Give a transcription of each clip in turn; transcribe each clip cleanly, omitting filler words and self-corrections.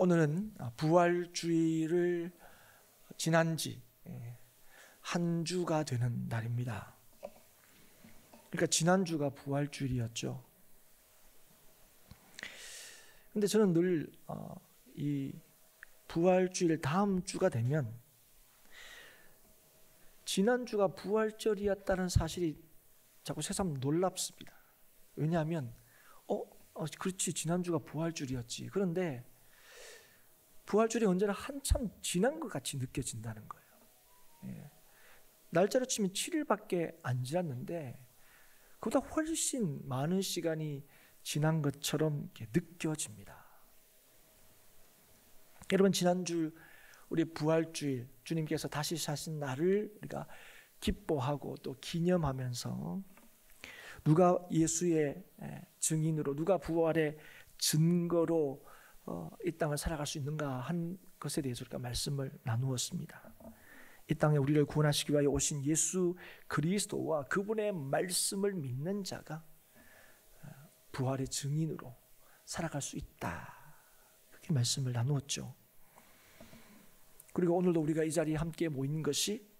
오늘은 부활주의를 지난 지 한 주가 되는 날입니다. 그러니까 지난주가 부활주일이었죠. 근데 저는 늘 이 부활주일 다음 주가 되면 지난주가 부활절이었다는 사실이 자꾸 새삼 놀랍습니다. 왜냐하면 그렇지, 지난주가 부활주일이었지. 그런데 부활주일이 언제나 한참 지난 것 같이 느껴진다는 거예요. 날짜로 치면 7일밖에 안 지났는데 그보다 훨씬 많은 시간이 지난 것처럼 이렇게 느껴집니다. 여러분, 지난주 우리 부활주일, 주님께서 다시 사신 날을 우리가 기뻐하고 또 기념하면서 누가 예수의 증인으로, 누가 부활의 증거로 이 땅을 살아갈 수 있는가 한 것에 대해서 우리가 말씀을 나누었습니다. 이 땅에 우리를 구원하시기 위하여 오신 예수 그리스도와 그분의 말씀을 믿는 자가 부활의 증인으로 살아갈 수 있다, 그렇게 말씀을 나누었죠. 그리고 오늘도 우리가 이 자리에 함께 모인 것이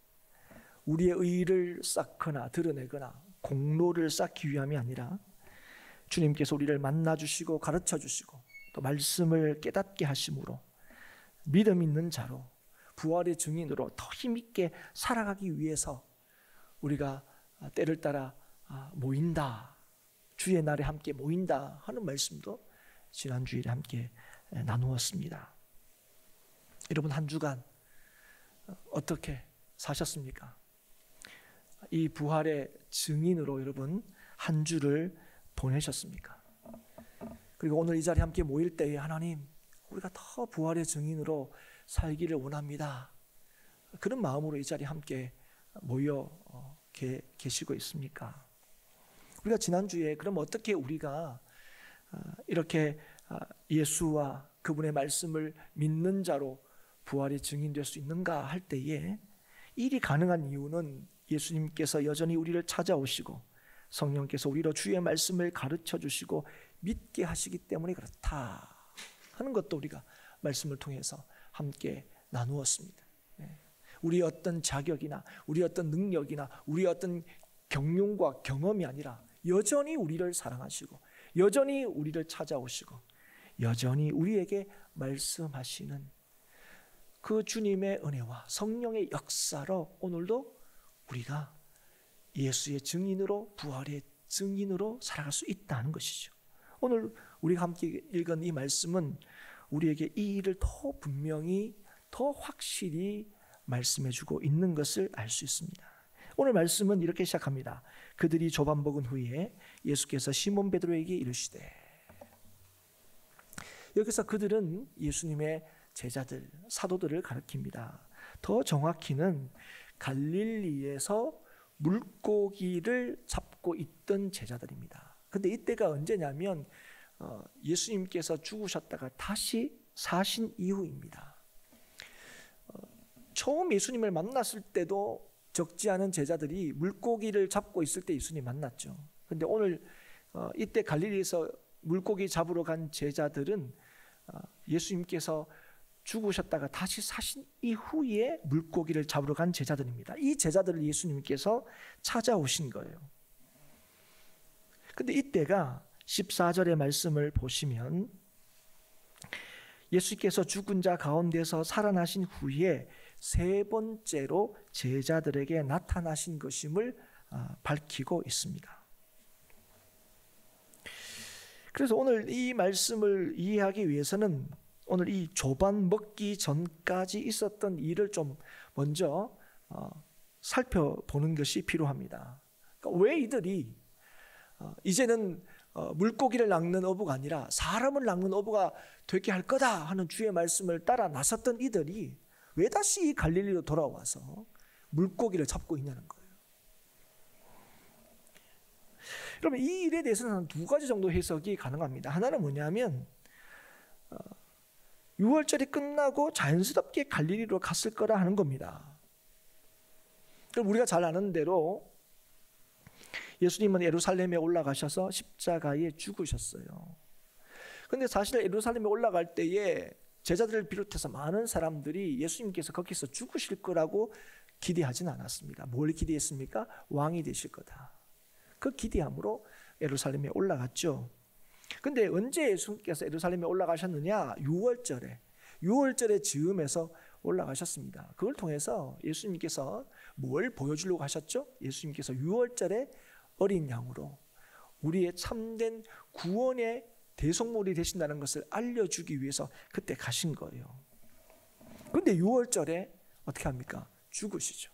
우리의 의의를 쌓거나 드러내거나 공로를 쌓기 위함이 아니라 주님께서 우리를 만나주시고 가르쳐주시고 또 말씀을 깨닫게 하심으로 믿음 있는 자로, 부활의 증인으로 더 힘있게 살아가기 위해서 우리가 때를 따라 모인다, 주의 날에 함께 모인다 하는 말씀도 지난 주일에 함께 나누었습니다. 여러분, 한 주간 어떻게 사셨습니까? 이 부활의 증인으로 여러분 한 주를 보내셨습니까? 그리고 오늘 이 자리에 함께 모일 때에 하나님, 우리가 더 부활의 증인으로 살기를 원합니다, 그런 마음으로 이 자리에 함께 모여 계시고 있습니까? 우리가 지난주에 그럼 어떻게 우리가 이렇게 예수와 그분의 말씀을 믿는 자로 부활의 증인될 수 있는가 할 때에 일이 가능한 이유는 예수님께서 여전히 우리를 찾아오시고 성령께서 우리로 주의 말씀을 가르쳐 주시고 믿게 하시기 때문에 그렇다 하는 것도 우리가 말씀을 통해서 함께 나누었습니다. 우리의 어떤 자격이나 우리의 어떤 능력이나 우리의 어떤 경륜과 경험이 아니라 여전히 우리를 사랑하시고 여전히 우리를 찾아오시고 여전히 우리에게 말씀하시는 그 주님의 은혜와 성령의 역사로 오늘도 우리가 예수의 증인으로, 부활의 증인으로 살아갈 수 있다는 것이죠. 오늘 우리가 함께 읽은 이 말씀은 우리에게 이 일을 더 분명히, 더 확실히 말씀해주고 있는 것을 알 수 있습니다. 오늘 말씀은 이렇게 시작합니다. 그들이 조반 먹은 후에 예수께서 시몬 베드로에게 이르시되, 여기서 그들은 예수님의 제자들, 사도들을 가리킵니다. 더 정확히는 갈릴리에서 물고기를 잡고 있던 제자들입니다. 근데 이때가 언제냐면 예수님께서 죽으셨다가 다시 사신 이후입니다. 처음 예수님을 만났을 때도 적지 않은 제자들이 물고기를 잡고 있을 때 예수님 만났죠. 근데 오늘 이때 갈릴리에서 물고기 잡으러 간 제자들은 예수님께서 죽으셨다가 다시 사신 이후에 물고기를 잡으러 간 제자들입니다. 이 제자들을 예수님께서 찾아오신 거예요. 근데 이때가 14절의 말씀을 보시면 예수께서 죽은 자 가운데서 살아나신 후에 세 번째로 제자들에게 나타나신 것임을 밝히고 있습니다. 그래서 오늘 이 말씀을 이해하기 위해서는 오늘 이 조반 먹기 전까지 있었던 일을 좀 먼저 살펴보는 것이 필요합니다. 그러니까 왜 이들이 이제는 물고기를 낚는 어부가 아니라 사람을 낚는 어부가 되게 할 거다 하는 주의 말씀을 따라 나섰던 이들이 왜 다시 이 갈릴리로 돌아와서 물고기를 잡고 있냐는 거예요. 그러면 이 일에 대해서는 두 가지 정도 해석이 가능합니다. 하나는 뭐냐면 6월절이 끝나고 자연스럽게 갈릴리로 갔을 거라 하는 겁니다. 그럼 우리가 잘 아는 대로 예수님은 예루살렘에 올라가셔서 십자가에 죽으셨어요. 그런데 사실 예루살렘에 올라갈 때에 제자들을 비롯해서 많은 사람들이 예수님께서 거기서 죽으실 거라고 기대하진 않았습니다. 뭘 기대했습니까? 왕이 되실 거다. 그 기대함으로 예루살렘에 올라갔죠. 근데 언제 예수님께서 예루살렘에 올라가셨느냐? 6월절에 즈음해서 올라가셨습니다. 그걸 통해서 예수님께서 뭘 보여주려고 하셨죠? 예수님께서 6월절에 어린 양으로 우리의 참된 구원의 대속물이 되신다는 것을 알려주기 위해서 그때 가신 거예요. 그런데 6월절에 어떻게 합니까? 죽으시죠.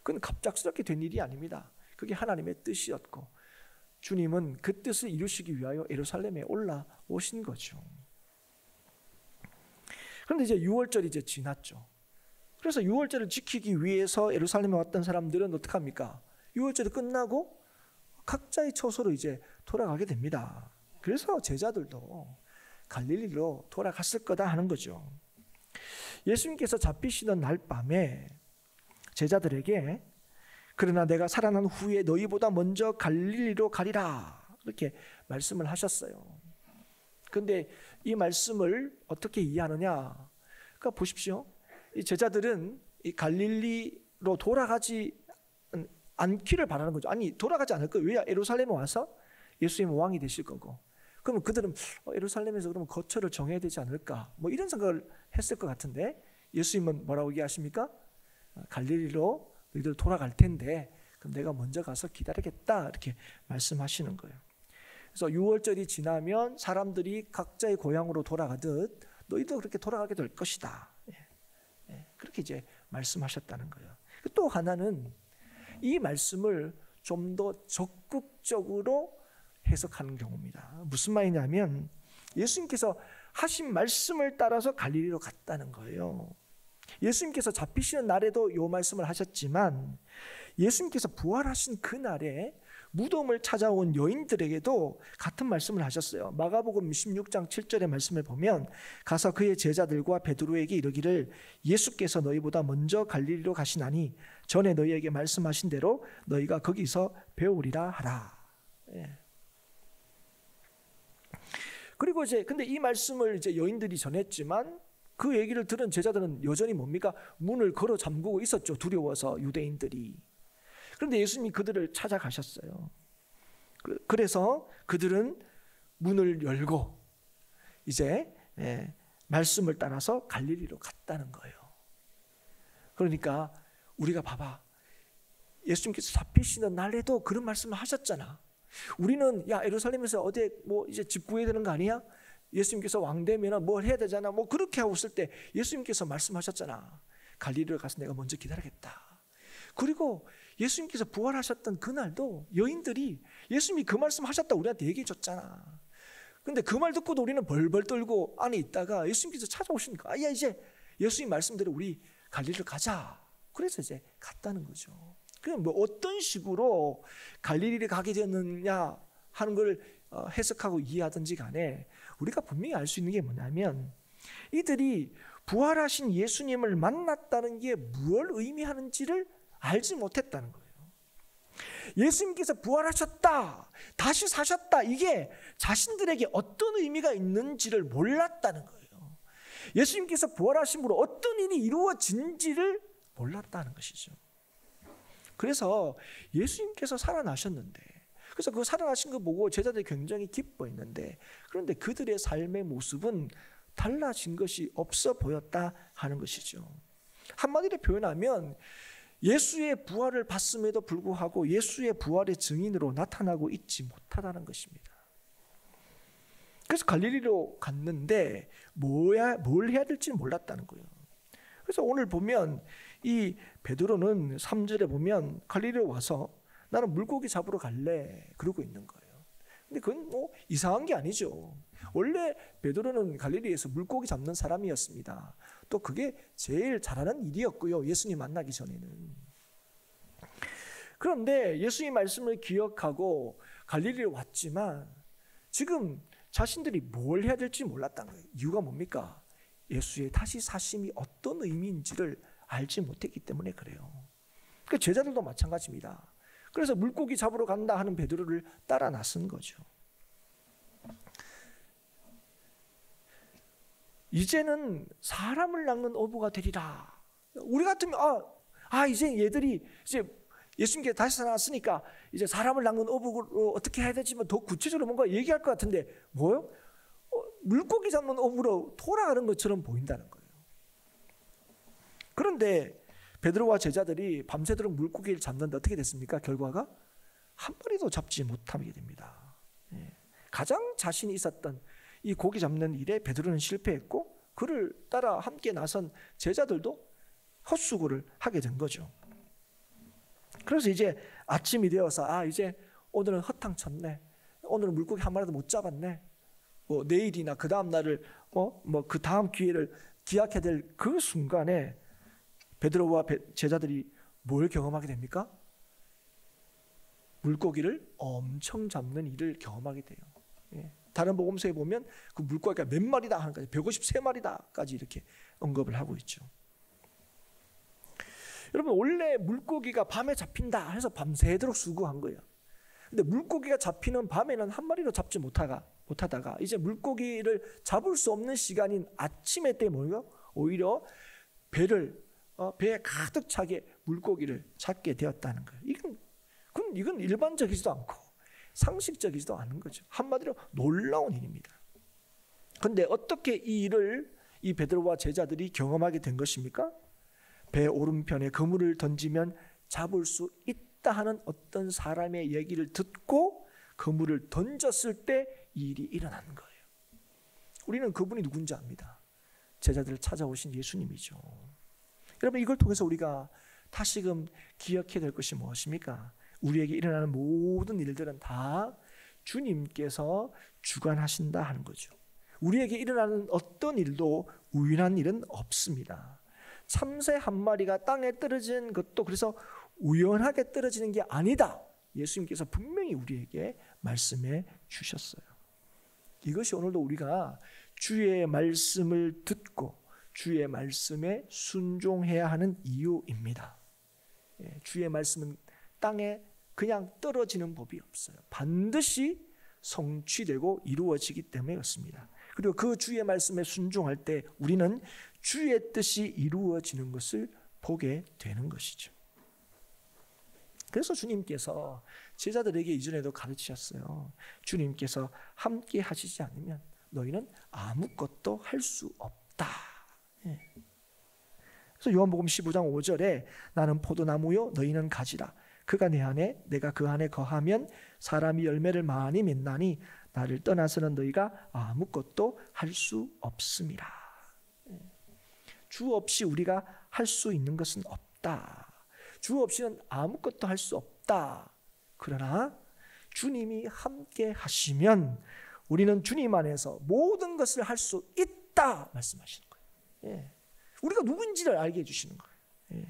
그건 갑작스럽게 된 일이 아닙니다. 그게 하나님의 뜻이었고 주님은 그 뜻을 이루시기 위하여 예루살렘에 올라오신 거죠. 그런데 이제 6월절이 이제 지났죠. 그래서 6월절을 지키기 위해서 예루살렘에 왔던 사람들은 어떻게 합니까? 6월절이 끝나고 각자의 처소로 이제 돌아가게 됩니다. 그래서 제자들도 갈릴리로 돌아갔을 거다 하는 거죠. 예수님께서 잡히시던 날 밤에 제자들에게 그러나 내가 살아난 후에 너희보다 먼저 갈릴리로 가리라 이렇게 말씀을 하셨어요. 그런데 이 말씀을 어떻게 이해하느냐? 그러니까 보십시오. 이 제자들은 이 갈릴리로 돌아가지 않기를 바라는 거죠. 아니 돌아가지 않을 거예요. 왜? 예루살렘에 와서 예수님은 왕이 되실 거고. 그러면 그들은 예루살렘에서 그러면 거처를 정해야 되지 않을까? 뭐 이런 생각을 했을 것 같은데 예수님은 뭐라고 얘기하십니까? 갈릴리로 너희들 돌아갈 텐데 그럼 내가 먼저 가서 기다리겠다 이렇게 말씀하시는 거예요. 그래서 6월절이 지나면 사람들이 각자의 고향으로 돌아가듯 너희도 그렇게 돌아가게 될 것이다. 그렇게 이제 말씀하셨다는 거예요. 또 하나는 이 말씀을 좀 더 적극적으로 해석하는 경우입니다. 무슨 말이냐면 예수님께서 하신 말씀을 따라서 갈릴리로 갔다는 거예요. 예수님께서 잡히시는 날에도 이 말씀을 하셨지만 예수님께서 부활하신 그날에 무덤을 찾아온 여인들에게도 같은 말씀을 하셨어요. 마가복음 16장 7절의 말씀을 보면 가서 그의 제자들과 베드로에게 이르기를 예수께서 너희보다 먼저 갈릴리로 가시나니 전에 너희에게 말씀하신 대로 너희가 거기서 배우리라 하라. 그리고 이제 근데 이 말씀을 이제 여인들이 전했지만 그 얘기를 들은 제자들은 여전히 뭡니까? 문을 걸어 잠그고 있었죠. 두려워서 유대인들이. 그런데 예수님이 그들을 찾아가셨어요. 그래서 그들은 문을 열고 이제 말씀을 따라서 갈릴리로 갔다는 거예요. 그러니까 우리가 봐봐. 예수님께서 잡히시는 날에도 그런 말씀을 하셨잖아. 우리는 야 예루살렘에서 어디 뭐 이제 집 구해야 되는 거 아니야? 예수님께서 왕 되면 뭘 해야 되잖아. 뭐 그렇게 하고 있을 때 예수님께서 말씀하셨잖아. 갈릴리로 가서 내가 먼저 기다리겠다. 그리고 예수님께서 부활하셨던 그날도 여인들이 예수님이 그 말씀 하셨다 우리한테 얘기해 줬잖아. 근데 그 말 듣고도 우리는 벌벌 떨고 안에 있다가 예수님께서 찾아오시니까 야 이제 예수님 말씀대로 우리 갈릴리로 가자. 그래서 이제 갔다는 거죠. 그럼 뭐 어떤 식으로 갈릴리를 가게 되었느냐 하는 걸 해석하고 이해하든지 간에 우리가 분명히 알 수 있는 게 뭐냐면 이들이 부활하신 예수님을 만났다는 게 뭘 의미하는지를 알지 못했다는 거예요. 예수님께서 부활하셨다, 다시 사셨다, 이게 자신들에게 어떤 의미가 있는지를 몰랐다는 거예요. 예수님께서 부활하심으로 어떤 일이 이루어진지를 몰랐다는 것이죠. 그래서 예수님께서 살아나셨는데, 그래서 그 살아나신 거 보고 제자들이 굉장히 기뻐했는데, 그런데 그들의 삶의 모습은 달라진 것이 없어 보였다 하는 것이죠. 한마디로 표현하면 예수의 부활을 봤음에도 불구하고 예수의 부활의 증인으로 나타나고 있지 못하다는 것입니다. 그래서 갈릴리로 갔는데 뭘 해야 될지 몰랐다는 거예요. 그래서 오늘 보면 이 베드로는 3절에 보면 갈릴리로 와서 나는 물고기 잡으러 갈래 그러고 있는 거예요. 근데 그건 뭐 이상한 게 아니죠. 원래 베드로는 갈릴리에서 물고기 잡는 사람이었습니다. 또 그게 제일 잘하는 일이었고요. 예수님 만나기 전에는. 그런데 예수님 말씀을 기억하고 갈릴리로 왔지만 지금 자신들이 뭘 해야 될지 몰랐다는 거예요. 이유가 뭡니까? 예수의 다시 사심이 어떤 의미인지를 알지 못했기 때문에 그래요. 그러니까 제자들도 마찬가지입니다. 그래서 물고기 잡으러 간다 하는 베드로를 따라 나선 거죠. 이제는 사람을 낚는 어부가 되리라. 우리 같으면 이제 얘들이 이제 예수님께 다시 살아났으니까 이제 사람을 낚는 어부로 어떻게 해야 되지만 더 구체적으로 뭔가 얘기할 것 같은데 뭐요? 물고기 잡는 어부로 돌아가는 것처럼 보인다는 거예요. 그런데 베드로와 제자들이 밤새도록 물고기를 잡는데 어떻게 됐습니까? 결과가 한 마리도 잡지 못하게 됩니다. 가장 자신이 있었던 이 고기 잡는 일에 베드로는 실패했고 그를 따라 함께 나선 제자들도 헛수고를 하게 된 거죠. 그래서 이제 아침이 되어서 이제 오늘은 허탕쳤네. 오늘은 물고기 한 마리도 못 잡았네. 내일이나 그 다음 날을 그 다음 기회를 기약해야 될 그 순간에 베드로와 제자들이 뭘 경험하게 됩니까? 물고기를 엄청 잡는 일을 경험하게 돼요. 다른 복음서에 보면 그 물고기가 몇 마리다 하는 거죠. 153마리다까지 이렇게 언급을 하고 있죠. 여러분 원래 물고기가 밤에 잡힌다 해서 밤새도록 수고한 거예요. 근데 물고기가 잡히는 밤에는 한 마리도 잡지 못하다가 이제 물고기를 잡을 수 없는 시간인 아침에 때 뭐예요? 오히려 배에 가득 차게 물고기를 잡게 되었다는 거예요. 이건 일반적이지도 않고 상식적이지도 않은 거죠. 한마디로 놀라운 일입니다. 그런데 어떻게 이 일을 이 베드로와 제자들이 경험하게 된 것입니까? 배 오른편에 그물을 던지면 잡을 수 있다 하는 어떤 사람의 얘기를 듣고 그물을 던졌을 때 이 일이 일어나는 거예요. 우리는 그분이 누군지 압니다. 제자들을 찾아오신 예수님이죠. 여러분 이걸 통해서 우리가 다시금 기억해야 될 것이 무엇입니까? 우리에게 일어나는 모든 일들은 다 주님께서 주관하신다 하는 거죠. 우리에게 일어나는 어떤 일도 우연한 일은 없습니다. 참새 한 마리가 땅에 떨어진 것도 그래서 우연하게 떨어지는 게 아니다. 예수님께서 분명히 우리에게 말씀해 주셨어요. 이것이 오늘도 우리가 주의 말씀을 듣고 주의 말씀에 순종해야 하는 이유입니다. 주의 말씀은 땅에 그냥 떨어지는 법이 없어요. 반드시 성취되고 이루어지기 때문에 그렇습니다. 그리고 그 주의 말씀에 순종할 때 우리는 주의 뜻이 이루어지는 것을 보게 되는 것이죠. 그래서 주님께서 제자들에게 이전에도 가르치셨어요. 주님께서 함께 하시지 않으면 너희는 아무것도 할 수 없다. 그래서 요한복음 15장 5절에 나는 포도나무요 너희는 가지라. 그가 내 안에 내가 그 안에 거하면 사람이 열매를 많이 맺나니 나를 떠나서는 너희가 아무것도 할 수 없음이라. 주 없이 우리가 할 수 있는 것은 없다. 주 없이는 아무것도 할 수 없다. 그러나 주님이 함께 하시면 우리는 주님 안에서 모든 것을 할 수 있다 말씀하시는 거예요. 우리가 누군지를 알게 해주시는 거예요.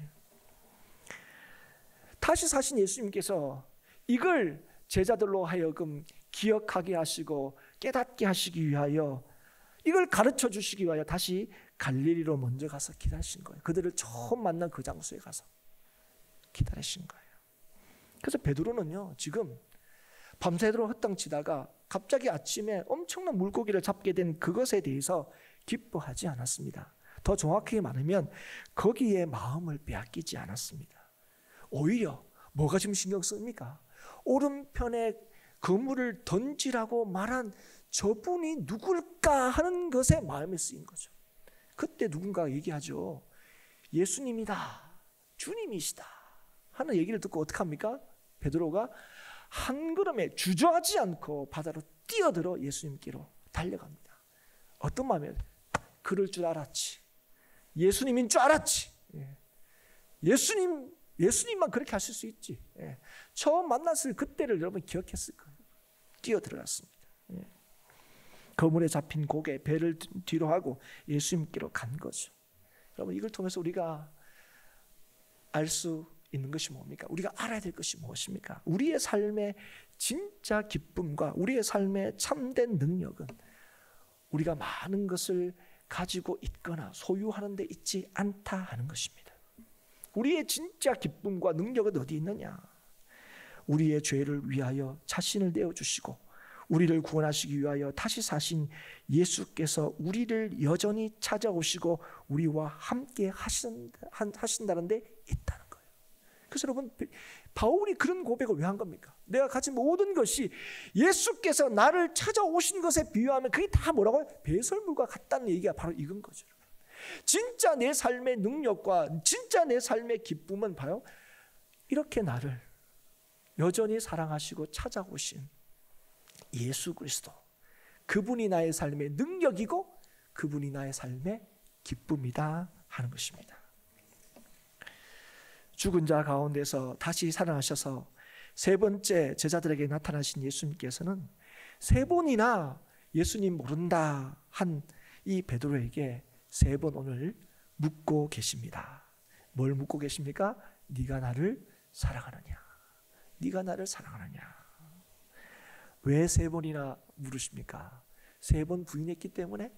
다시 사신 예수님께서 이걸 제자들로 하여금 기억하게 하시고 깨닫게 하시기 위하여 이걸 가르쳐 주시기 위하여 다시 갈릴리로 먼저 가서 기다리신 거예요. 그들을 처음 만난 그 장소에 가서 기다리신 거예요. 그래서 베드로는요 지금 밤새도록 헛땅치다가 갑자기 아침에 엄청난 물고기를 잡게 된 그것에 대해서 기뻐하지 않았습니다. 더 정확하게 말하면 거기에 마음을 빼앗기지 않았습니다. 오히려 뭐가 지금 신경 쓰입니까? 오른편에 그물을 던지라고 말한 저분이 누굴까 하는 것에 마음이 쓰인 거죠. 그때 누군가가 얘기하죠. 예수님이다. 주님이시다. 하는 얘기를 듣고 어떻게 합니까? 베드로가 한 걸음에 주저하지 않고 바다로 뛰어들어 예수님께로 달려갑니다. 어떤 마음이에요? 그럴 줄 알았지. 예수님인 줄 알았지. 예수님만 그렇게 하실 수 있지. 처음 만났을 그때를 여러분 기억했을 거예요. 뛰어들어갔습니다. 그물에 잡힌 고개 배를 뒤로 하고 예수님께로 간 거죠. 여러분 이걸 통해서 우리가 알 수 있는 것이 뭡니까? 우리가 알아야 될 것이 무엇입니까? 우리의 삶의 진짜 기쁨과 우리의 삶의 참된 능력은 우리가 많은 것을 가지고 있거나 소유하는 데 있지 않다 하는 것입니다. 우리의 진짜 기쁨과 능력은 어디 있느냐? 우리의 죄를 위하여 자신을 내어주시고 우리를 구원하시기 위하여 다시 사신 예수께서 우리를 여전히 찾아오시고 우리와 함께 하신다는 데 있다는 거예요. 그래서 여러분, 바울이 그런 고백을 왜 한 겁니까? 내가 가진 모든 것이 예수께서 나를 찾아오신 것에 비유하면 그게 다 뭐라고요? 배설물과 같다는 얘기가 바로 이건 거죠. 진짜 내 삶의 능력과 진짜 내 삶의 기쁨은 바로 이렇게 나를 여전히 사랑하시고 찾아오신 예수 그리스도, 그분이 나의 삶의 능력이고 그분이 나의 삶의 기쁨이다 하는 것입니다. 죽은 자 가운데서 다시 살아나셔서 세 번째 제자들에게 나타나신 예수님께서는 세 번이나 예수님 모른다 한 이 베드로에게 세 번 오늘 묻고 계십니다. 뭘 묻고 계십니까? 네가 나를 사랑하느냐? 네가 나를 사랑하느냐? 왜 세 번이나 물으십니까? 세 번 부인했기 때문에?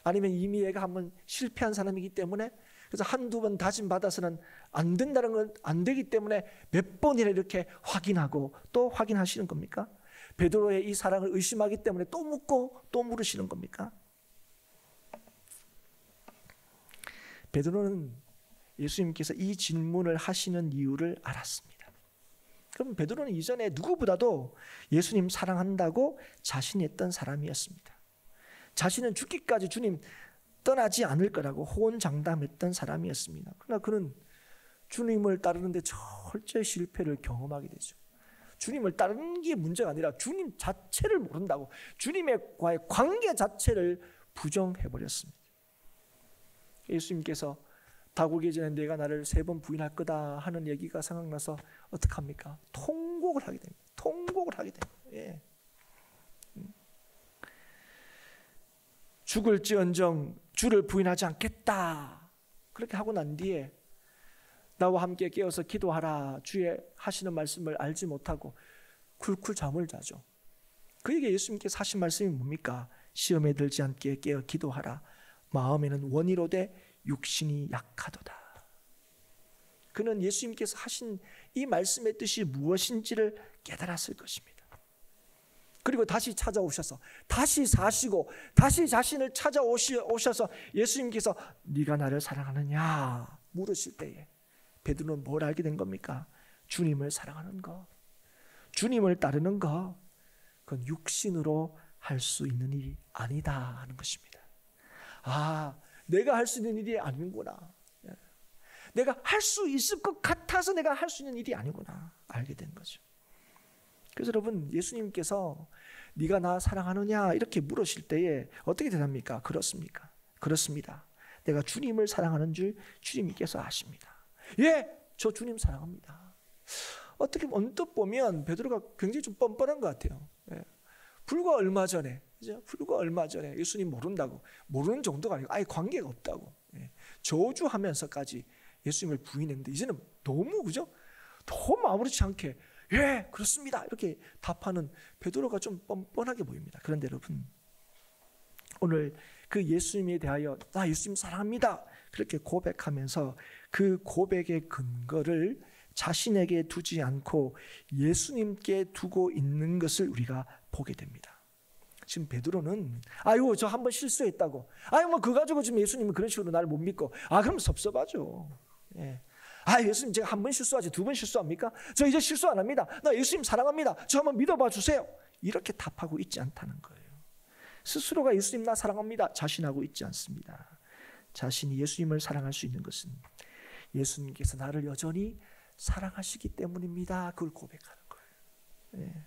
아니면 이미 얘가 한번 실패한 사람이기 때문에? 그래서 한두 번 다짐받아서는 안 된다는 건 안 되기 때문에 몇 번이나 이렇게 확인하고 또 확인하시는 겁니까? 베드로의 이 사랑을 의심하기 때문에 또 묻고 또 물으시는 겁니까? 베드로는 예수님께서 이 질문을 하시는 이유를 알았습니다. 그럼 베드로는 이전에 누구보다도 예수님 사랑한다고 자신했던 사람이었습니다. 자신은 죽기까지 주님 떠나지 않을 거라고 호언장담했던 사람이었습니다. 그러나 그는 주님을 따르는데 철저히 실패를 경험하게 되죠. 주님을 따르는 게 문제가 아니라 주님 자체를 모른다고 주님과의 관계 자체를 부정해버렸습니다. 예수님께서 다고기 전에 내가 나를 세 번 부인할 거다 하는 얘기가 생각나서 어떡합니까? 통곡을 하게 됩니다. 통곡을 하게 됩니다. 예. 죽을지언정 주를 부인하지 않겠다. 그렇게 하고 난 뒤에 나와 함께 깨어서 기도하라. 주의 하시는 말씀을 알지 못하고 쿨쿨 잠을 자죠. 그에게 예수님께서 하신 말씀이 뭡니까? 시험에 들지 않게 깨어 기도하라. 마음에는 원이로되 육신이 약하도다. 그는 예수님께서 하신 이 말씀의 뜻이 무엇인지를 깨달았을 것입니다. 그리고 다시 찾아오셔서 다시 사시고 다시 자신을 찾아오셔서 예수님께서 네가 나를 사랑하느냐 물으실 때에 베드로는 뭘 알게 된 겁니까? 주님을 사랑하는 것, 주님을 따르는 것, 그건 육신으로 할 수 있는 일이 아니다 하는 것입니다. 아, 내가 할 수 있는 일이 아니구나. 내가 할 수 있을 것 같아서 내가 할 수 있는 일이 아니구나 알게 된 거죠. 그래서 여러분, 예수님께서 네가 나 사랑하느냐 이렇게 물으실 때에 어떻게 대답합니까? 그렇습니까? 그렇습니다. 내가 주님을 사랑하는 줄 주님께서 아십니다. 예, 저 주님 사랑합니다. 어떻게 언뜻 보면 베드로가 굉장히 좀 뻔뻔한 것 같아요. 예. 불과 얼마 전에 예수님 모른다고, 모르는 정도가 아니고 아예 관계가 없다고, 예. 저주하면서까지 예수님을 부인했는데 이제는 너무 그죠? 너무 아무렇지 않게 예, 그렇습니다 이렇게 답하는 베드로가 좀 뻔뻔하게 보입니다. 그런데 여러분, 오늘 그 예수님에 대하여 나 예수님 사랑합니다 그렇게 고백하면서 그 고백의 근거를 자신에게 두지 않고 예수님께 두고 있는 것을 우리가 보게 됩니다. 지금 베드로는 아유 저 한번 실수했다고, 아유 뭐 그거 가지고 지금 예수님은 그런 식으로 나를 못 믿고, 아 그럼 섭섭하죠. 예. 아 예수님 제가 한 번 실수하지 두 번 실수합니까? 저 이제 실수 안 합니다. 나 예수님 사랑합니다. 저 한번 믿어봐 주세요. 이렇게 답하고 있지 않다는 거예요. 스스로가 예수님 나 사랑합니다 자신하고 있지 않습니다. 자신이 예수님을 사랑할 수 있는 것은 예수님께서 나를 여전히 사랑하시기 때문입니다. 그걸 고백하는 거예요. 예.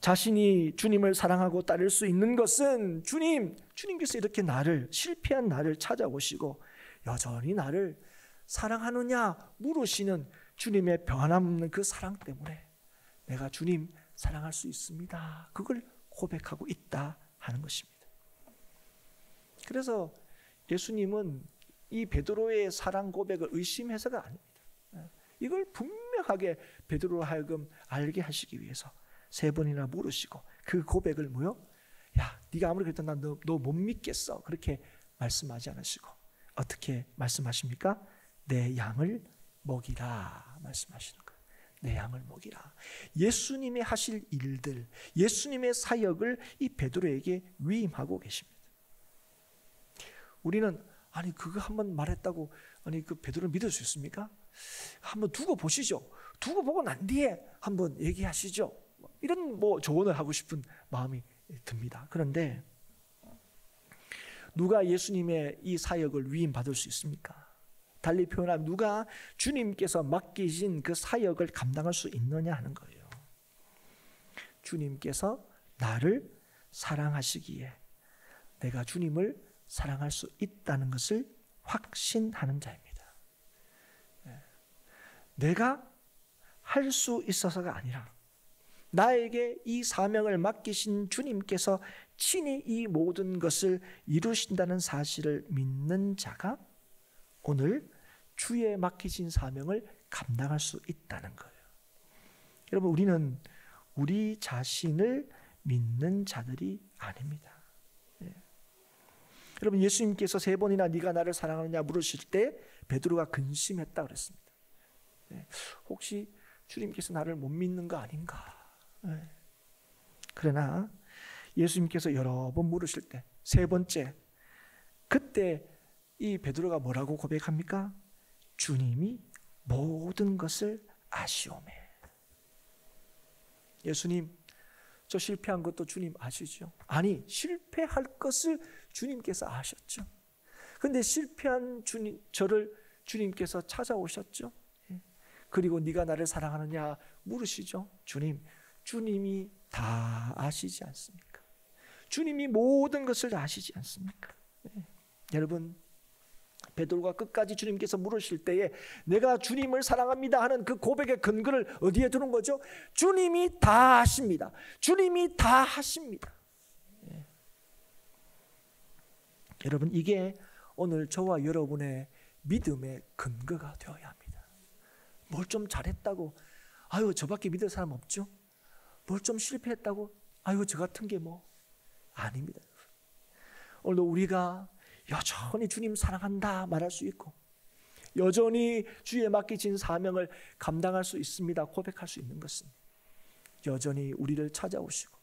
자신이 주님을 사랑하고 따를 수 있는 것은 주님께서 이렇게 실패한 나를 찾아오시고 여전히 나를 사랑하느냐 물으시는 주님의 변함없는 그 사랑 때문에 내가 주님 사랑할 수 있습니다. 그걸 고백하고 있다 하는 것입니다. 그래서 예수님은 이 베드로의 사랑 고백을 의심해서가 아닙니다. 이걸 분명하게 베드로로 하여금 알게 하시기 위해서 세 번이나 물으시고 그 고백을 야 네가 아무리 그래도 난 너 못 믿겠어 그렇게 말씀하지 않으시고 어떻게 말씀하십니까? 내 양을 먹이라 말씀하시는 거예요. 내 양을 먹이라. 예수님의 하실 일들, 예수님의 사역을 이 베드로에게 위임하고 계십니다. 우리는 아니 그거 한번 말했다고 아니 그 베드로를 믿을 수 있습니까? 한번 두고 보시죠. 두고 보고 난 뒤에 한번 얘기하시죠. 이런 조언을 하고 싶은 마음이 듭니다. 그런데 누가 예수님의 이 사역을 위임받을 수 있습니까? 달리 표현하면 누가 주님께서 맡기신 그 사역을 감당할 수 있느냐 하는 거예요. 주님께서 나를 사랑하시기에 내가 주님을 사랑할 수 있다는 것을 확신하는 자입니다. 내가 할 수 있어서가 아니라 나에게 이 사명을 맡기신 주님께서 친히 이 모든 것을 이루신다는 사실을 믿는 자가 오늘 주의 맡기신 사명을 감당할 수 있다는 거예요. 여러분, 우리는 우리 자신을 믿는 자들이 아닙니다. 여러분, 예수님께서 3번이나 네가 나를 사랑하느냐 물으실 때 베드로가 근심했다 그랬습니다. 혹시 주님께서 나를 못 믿는 거 아닌가? 그러나 예수님께서 여러 번 물으실 때 3번째, 그때 이 베드로가 뭐라고 고백합니까? 주님이 모든 것을 아시오매. 예수님, 저 실패한 것도 주님 아시죠? 아니, 실패할 것을 주님께서 아셨죠. 그런데 실패한 저를 주님께서 찾아오셨죠. 그리고 네가 나를 사랑하느냐 물으시죠. 주님이 다 아시지 않습니까? 주님이 모든 것을 아시지 않습니까? 여러분, 베드로가 끝까지 주님께서 물으실 때에 내가 주님을 사랑합니다 하는 그 고백의 근거를 어디에 두는 거죠? 주님이 다 아십니다. 주님이 다 하십니다. 여러분, 이게 오늘 저와 여러분의 믿음의 근거가 되어야 합니다. 뭘 좀 잘했다고 아유 저밖에 믿을 사람 없죠? 뭘 좀 실패했다고 아유 저 같은 게 아닙니다. 오늘도 우리가 여전히 주님 사랑한다 말할 수 있고 여전히 주에 맡기신 사명을 감당할 수 있습니다 고백할 수 있는 것은 여전히 우리를 찾아오시고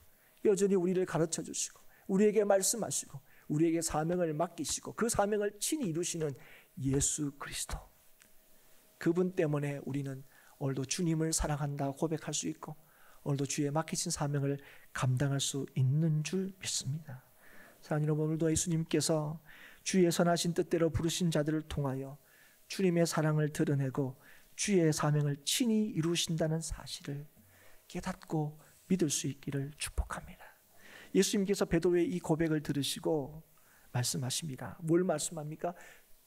여전히 우리를 가르쳐 주시고 우리에게 말씀하시고 우리에게 사명을 맡기시고 그 사명을 친히 이루시는 예수 그리스도, 그분 때문에 우리는 오늘도 주님을 사랑한다 고백할 수 있고 오늘도 주에 맡기신 사명을 감당할 수 있는 줄 믿습니다. 사랑하는 여러분, 오늘도 예수님께서 주의 선하신 뜻대로 부르신 자들을 통하여 주님의 사랑을 드러내고 주의 사명을 친히 이루신다는 사실을 깨닫고 믿을 수 있기를 축복합니다. 예수님께서 베드로의 이 고백을 들으시고 말씀하십니다. 뭘 말씀합니까?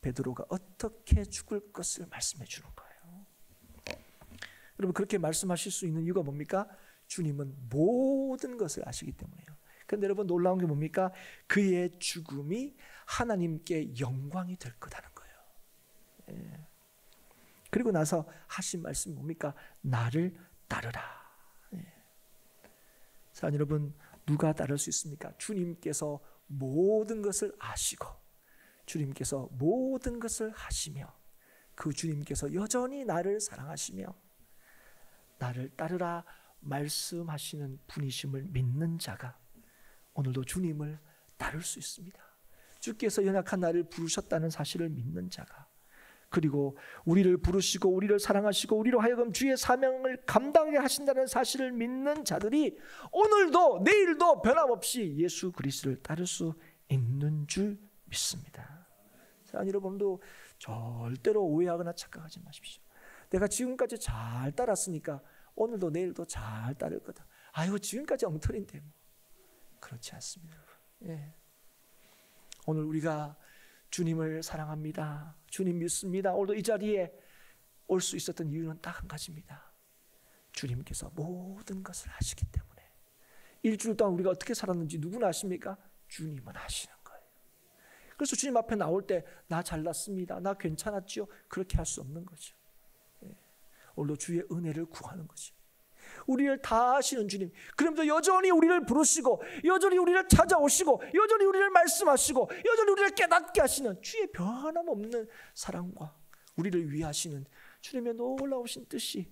베드로가 어떻게 죽을 것을 말씀해 주는 거예요. 여러분, 그렇게 말씀하실 수 있는 이유가 뭡니까? 주님은 모든 것을 아시기 때문에요. 그런데 여러분, 놀라운 게 뭡니까? 그의 죽음이 하나님께 영광이 될 거라는 거예요. 그리고 나서 하신 말씀이 뭡니까? 나를 따르라. 자, 여러분, 누가 따를 수 있습니까? 주님께서 모든 것을 아시고 주님께서 모든 것을 하시며 그 주님께서 여전히 나를 사랑하시며 나를 따르라 말씀하시는 분이심을 믿는 자가 오늘도 주님을 따를 수 있습니다. 주께서 연약한 나를 부르셨다는 사실을 믿는 자가, 그리고 우리를 부르시고 우리를 사랑하시고 우리로 하여금 주의 사명을 감당하게 하신다는 사실을 믿는 자들이 오늘도 내일도 변함없이 예수 그리스도를 따를 수 있는 줄 믿습니다. 자, 여러분도 절대로 오해하거나 착각하지 마십시오. 내가 지금까지 잘 따랐으니까 오늘도 내일도 잘 따를 거다. 아이고 지금까지 엉터리인데 그렇지 않습니다. 오늘 우리가 주님을 사랑합니다, 주님 믿습니다, 오늘도 이 자리에 올 수 있었던 이유는 딱 한 가지입니다. 주님께서 모든 것을 아시기 때문에. 일주일 동안 우리가 어떻게 살았는지 누구나 아십니까? 주님은 아시는 거예요. 그래서 주님 앞에 나올 때 나 잘났습니다, 나 괜찮았지요, 그렇게 할 수 없는 거죠. 오늘도 주의 은혜를 구하는 거죠. 우리를 다 아시는 주님, 그러면서 여전히 우리를 부르시고 여전히 우리를 찾아오시고 여전히 우리를 말씀하시고 여전히 우리를 깨닫게 하시는 주의 변함없는 사랑과 우리를 위하시는 주님의 놀라우신 뜻이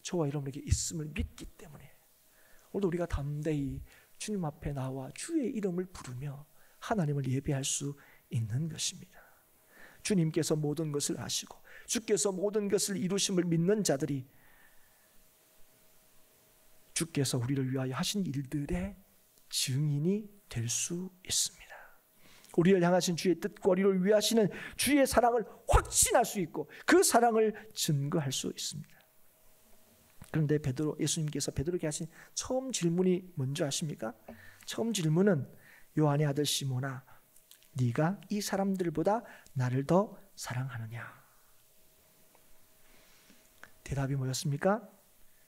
저와 여러분에게 있음을 믿기 때문에 오늘도 우리가 담대히 주님 앞에 나와 주의 이름을 부르며 하나님을 예배할 수 있는 것입니다. 주님께서 모든 것을 아시고 주께서 모든 것을 이루심을 믿는 자들이 주께서 우리를 위하여 하신 일들의 증인이 될 수 있습니다. 우리를 향하신 주의 뜻과 우리를 위하시는 주의 사랑을 확신할 수 있고 그 사랑을 증거할 수 있습니다. 그런데 예수님께서 베드로에게 하신 처음 질문이 뭔지 아십니까? 처음 질문은 요한의 아들 시몬아, 네가 이 사람들보다 나를 더 사랑하느냐? 대답이 뭐였습니까?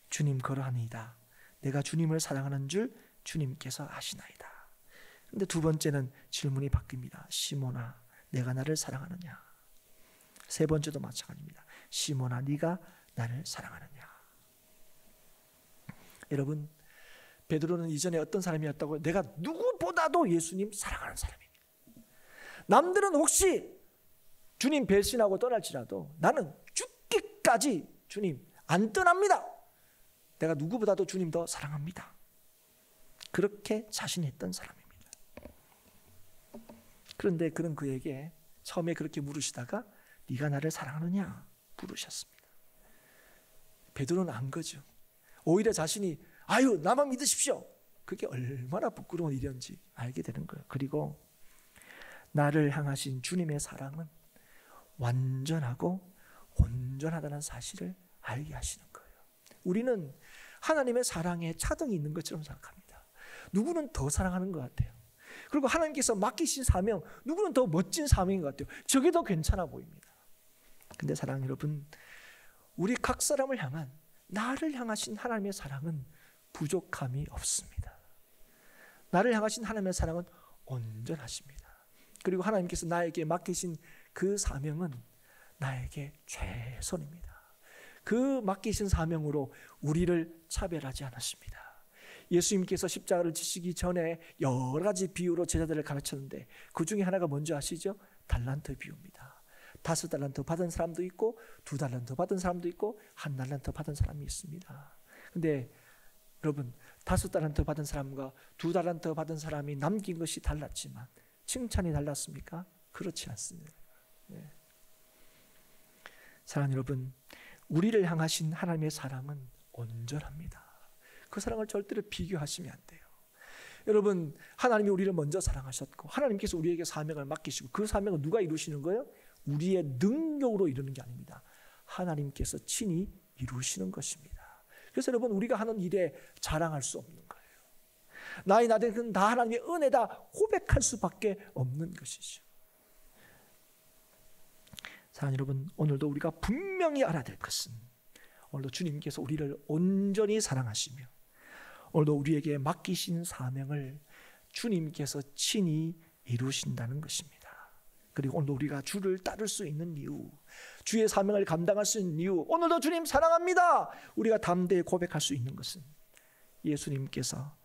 주님 그러하니이다. 내가 주님을 사랑하는 줄 주님께서 아시나이다. 그런데 두 번째는 질문이 바뀝니다. 시몬아, 내가 나를 사랑하느냐? 세 번째도 마찬가지입니다. 시몬아, 네가 나를 사랑하느냐? 여러분, 베드로는 이전에 어떤 사람이었다고요? 내가 누구보다도 예수님 사랑하는 사람입니다. 남들은 혹시 주님 배신하고 떠날지라도 나는 죽기까지 주님 안 떠납니다. 내가 누구보다도 주님 더 사랑합니다. 그렇게 자신했던 사람입니다. 그런데 그는 그에게 처음에 그렇게 물으시다가 네가 나를 사랑하느냐 물으셨습니다. 베드로는 안 거죠. 오히려 자신이 아유 나만 믿으십시오. 그게 얼마나 부끄러운 일이었는지 알게 되는 거예요. 그리고 나를 향하신 주님의 사랑은 완전하고 온전하다는 사실을 알게 하시는 거예요. 우리는 하나님의 사랑에 차등이 있는 것처럼 생각합니다. 누구는 더 사랑하는 것 같아요. 그리고 하나님께서 맡기신 사명, 누구는 더 멋진 사명인 것 같아요. 저게 더 괜찮아 보입니다. 근데 사랑 여러분, 우리 각 사람을 향한 나를 향하신 하나님의 사랑은 부족함이 없습니다. 나를 향하신 하나님의 사랑은 온전하십니다. 그리고 하나님께서 나에게 맡기신 그 사명은 나에게 최선입니다. 그 맡기신 사명으로 우리를 차별하지 않으십니다. 예수님께서 십자가를 지시기 전에 여러 가지 비유로 제자들을 가르쳤는데 그 중에 하나가 뭔지 아시죠? 달란트 비유입니다. 5달란트 받은 사람도 있고 2달란트 받은 사람도 있고 1달란트 받은 사람이 있습니다. 근데 여러분 5달란트 받은 사람과 2달란트 받은 사람이 남긴 것이 달랐지만 칭찬이 달랐습니까? 그렇지 않습니다. 네. 사랑하는 여러분, 우리를 향하신 하나님의 사랑은 온전합니다. 그 사랑을 절대로 비교하시면 안 돼요. 여러분, 하나님이 우리를 먼저 사랑하셨고 하나님께서 우리에게 사명을 맡기시고 그 사명을 누가 이루시는 거예요? 우리의 능력으로 이루는 게 아닙니다. 하나님께서 친히 이루시는 것입니다. 그래서 여러분, 우리가 하는 일에 자랑할 수 없는 거예요. 나의 나된 다 하나님의 은혜다 고백할 수밖에 없는 것이죠. 사랑하는 여러분, 오늘도 우리가 분명히 알아야 될 것은 오늘도 주님께서 우리를 온전히 사랑하시며 오늘도 우리에게 맡기신 사명을 주님께서 친히 이루신다는 것입니다. 그리고 오늘도 우리가 주를 따를 수 있는 이유, 주의 사명을 감당할 수 있는 이유, 오늘도 주님 사랑합니다 우리가 담대히 고백할 수 있는 것은 예수님께서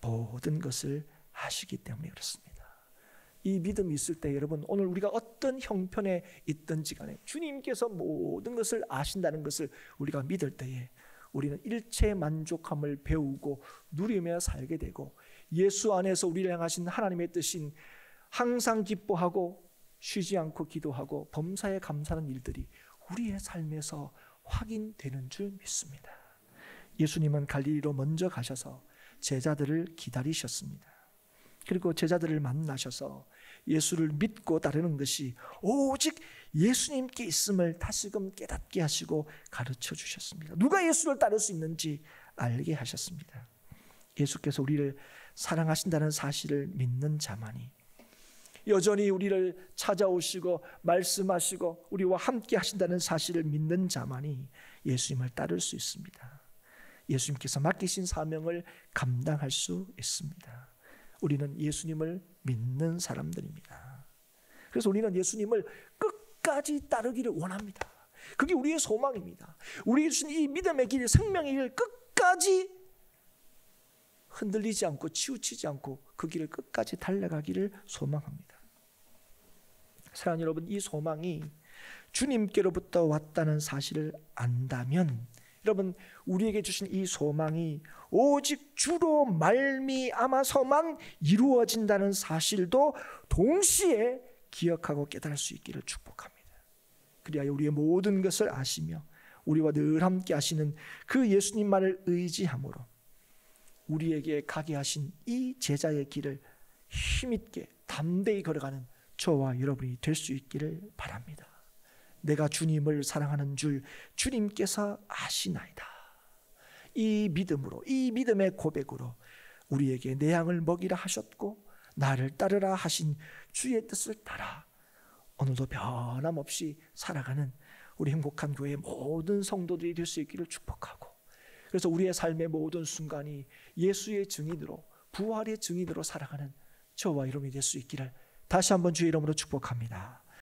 모든 것을 하시기 때문에 그렇습니다. 이 믿음이 있을 때 여러분, 오늘 우리가 어떤 형편에 있든지 간에 주님께서 모든 것을 아신다는 것을 우리가 믿을 때에 우리는 일체 만족함을 배우고 누리며 살게 되고 예수 안에서 우리를 향하신 하나님의 뜻인 항상 기뻐하고 쉬지 않고 기도하고 범사에 감사하는 일들이 우리의 삶에서 확인되는 줄 믿습니다. 예수님은 갈릴리로 먼저 가셔서 제자들을 기다리셨습니다. 그리고 제자들을 만나셔서 예수를 믿고 따르는 것이 오직 예수님께 있음을 다시금 깨닫게 하시고 가르쳐 주셨습니다. 누가 예수를 따를 수 있는지 알게 하셨습니다. 예수께서 우리를 사랑하신다는 사실을 믿는 자만이, 여전히 우리를 찾아오시고 말씀하시고 우리와 함께 하신다는 사실을 믿는 자만이 예수님을 따를 수 있습니다. 예수님께서 맡기신 사명을 감당할 수 있습니다. 우리는 예수님을 믿는 사람들입니다. 그래서 우리는 예수님을 끝까지 따르기를 원합니다. 그게 우리의 소망입니다. 우리에게 주신 이 믿음의 길, 생명의 길 끝까지 흔들리지 않고 치우치지 않고 그 길을 끝까지 달려가기를 소망합니다. 사랑하는 여러분, 이 소망이 주님께로부터 왔다는 사실을 안다면 여러분, 우리에게 주신 이 소망이 오직 주로 말미암아서만 이루어진다는 사실도 동시에 기억하고 깨달을 수 있기를 축복합니다. 그리하여 우리의 모든 것을 아시며 우리와 늘 함께 하시는 그 예수님만을 의지함으로 우리에게 가게 하신 이 제자의 길을 힘있게 담대히 걸어가는 저와 여러분이 될 수 있기를 바랍니다. 내가 주님을 사랑하는 줄 주님께서 아시나이다. 이 믿음으로, 이 믿음의 고백으로 우리에게 내 양을 먹이라 하셨고 나를 따르라 하신 주의 뜻을 따라 오늘도 변함없이 살아가는 우리 행복한 교회의 모든 성도들이 될 수 있기를 축복하고, 그래서 우리의 삶의 모든 순간이 예수의 증인으로, 부활의 증인으로 살아가는 저와 여러분이 될 수 있기를 다시 한번 주의 이름으로 축복합니다.